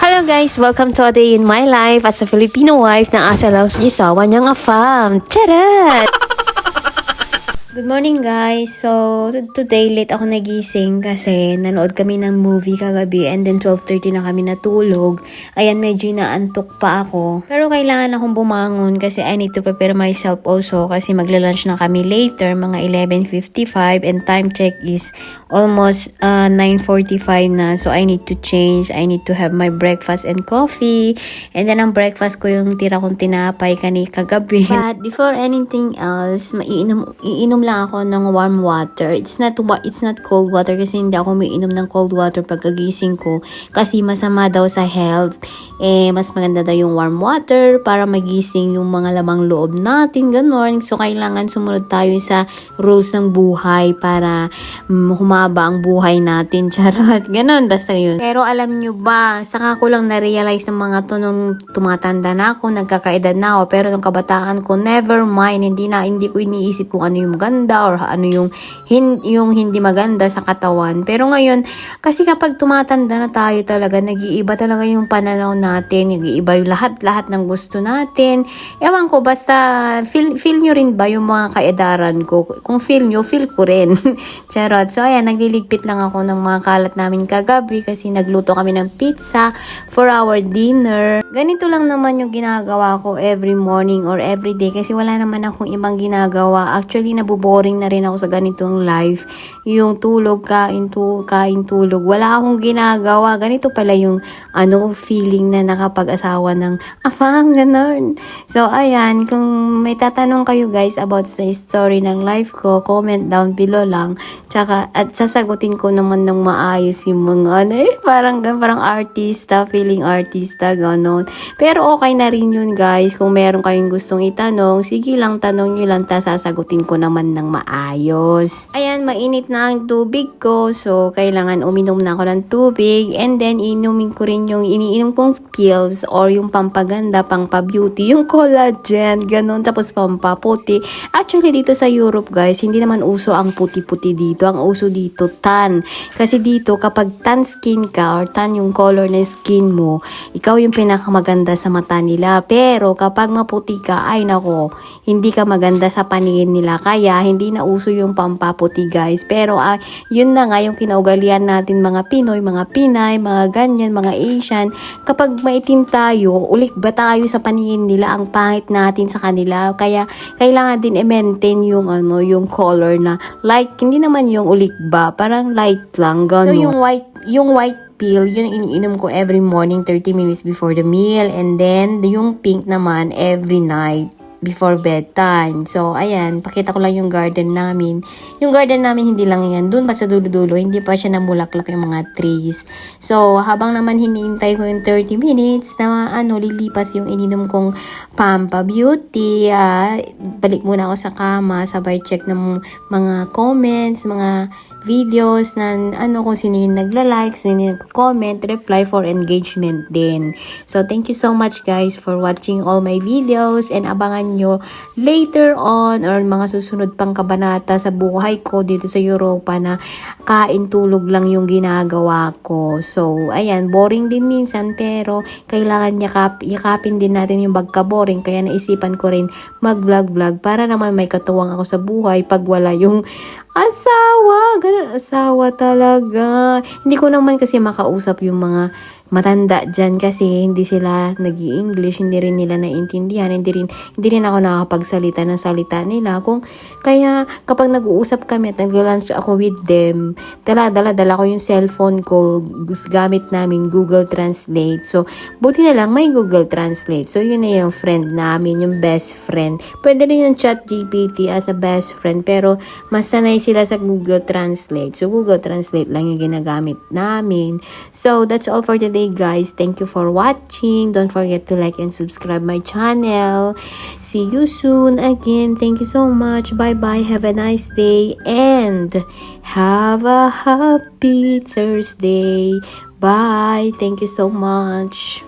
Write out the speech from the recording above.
Hello guys! Welcome to a day in my life as a Filipino wife na asa lang sa isawa niyang afam. Charat! Good morning guys! So, today late ako nagising kasi nanood kami ng movie kagabi and then 12:30 na kami natulog. Ayan, medyo inaantok pa ako. Pero kailangan akong bumangon kasi I need to prepare myself also kasi magla-lunch na kami later, mga 11:55 and time check is almost 9:45 na. So, I need to change. I need to have my breakfast and coffee. And then ang breakfast ko yung tira kong tinapay kagabi. But before anything else, iinom lang ako ng warm water. It's not cold water kasi hindi ako umiinom ng cold water pagkagising ko kasi masama daw sa health. Mas maganda daw yung warm water para magising yung mga lamang loob natin, ganon. So, kailangan sumunod tayo sa rules ng buhay para humaba ang buhay natin. Charot. Ganon, basta yun. Pero alam nyo ba, saka ko lang na-realize ng mga to nung tumatanda na ako, nagkakaedad na ako. Pero nung kabataan ko, never mind. Hindi ko iniisip kung ano yung maganda or ano yung hindi maganda sa katawan. Pero ngayon, kasi kapag tumatanda na tayo talaga, nag-iiba talaga yung pananaw natin, nag-iiba yung lahat ng gusto natin. Ewan ko, basta feel nyo rin ba yung mga kaedaran ko? Kung feel nyo, feel ko rin. Charot. So, ayan, nagliligpit lang ako ng mga kalat namin kagabi kasi nagluto kami ng pizza for our dinner. Ganito lang naman yung ginagawa ko every morning or every day kasi wala naman akong ibang ginagawa. Actually, nabuboring na rin ako sa ganitong life. Yung tulog, kain, tulog. Wala akong ginagawa. Ganito pala yung feeling na nakapag-asawa ng afam, ganon. So, ayan, kung may tatanong kayo guys about sa story ng life ko, comment down below lang. At sasagutin ko naman ng maayos yung mga parang artista, feeling artista, ganon. Pero okay na rin yun guys. Kung meron kayong gustong itanong, sige lang, tanong nyo lang, sasagutin ko naman ng maayos. Ayan, mainit na ang tubig ko. So, kailangan uminom na ako ng tubig. And then, inumin ko rin yung iniinom kong pills or yung pampaganda, pangpa-beauty, yung collagen, ganon. Tapos, pampaputi. Actually, dito sa Europe, guys, hindi naman uso ang puti-puti dito. Ang uso dito, tan. Kasi dito, kapag tan skin ka or tan yung color ng skin mo, ikaw yung pinakamaganda sa mata nila. Pero, kapag maputi ka, ay nako, hindi ka maganda sa paningin nila. Kaya, hindi na uso yung pampaputi guys. Pero yun na nga yung kinaugalian natin mga Pinoy, mga Pinay, mga ganyan, mga Asian. Kapag maitim tayo, ulik ba tayo sa paningin nila? Ang pangit natin sa kanila. Kaya kailangan din i-maintain yung color na light. Hindi naman yung ulik ba, parang light lang, gano'n. So yung white pill, yun iniinom ko every morning 30 minutes before the meal, and then yung pink naman every night before bedtime. So, ayan, pakita ko lang yung garden namin. Yung garden namin, hindi lang yan. Doon pa sa dulo-dulo, hindi pa siya namulaklak yung mga trees. So, habang naman hinihintay ko yung 30 minutes na lilipas yung ininom kong Pampa Beauty, balik muna ako sa kama, sabay check ng mga comments, mga videos na kung sino yung nagla-like, sino yung comment, reply for engagement din. So, thank you so much guys for watching all my videos and abangan nyo later on or mga susunod pang kabanata sa buhay ko dito sa Europa na kain tulog lang yung ginagawa ko. So, ayan, boring din minsan pero kailangan yakapin din natin yung pagka-boring kaya naisipan ko rin mag-vlog para naman may katuwang ako sa buhay pag wala yung asawa talaga. Hindi ko naman kasi makausap yung mga matanda dyan kasi hindi sila nag-i-English, hindi rin nila naiintindihan, hindi rin ako nakakapagsalita ng salita nila. Kaya kapag nag-uusap kami at nag-lunch ako with them, dala ko yung cellphone ko, gamit namin Google Translate. So, buti na lang may Google Translate. So, yun na yung friend namin, yung best friend. Pwede rin yung ChatGPT as a best friend, pero mas sanay sila sa Google Translate. So, Google Translate lang yung ginagamit namin. So, that's all for today, guys. Thank you for watching. Don't forget to like and subscribe my channel. See you soon again. Thank you so much. Bye-bye. Have a nice day and have a happy Thursday. Bye. Thank you so much.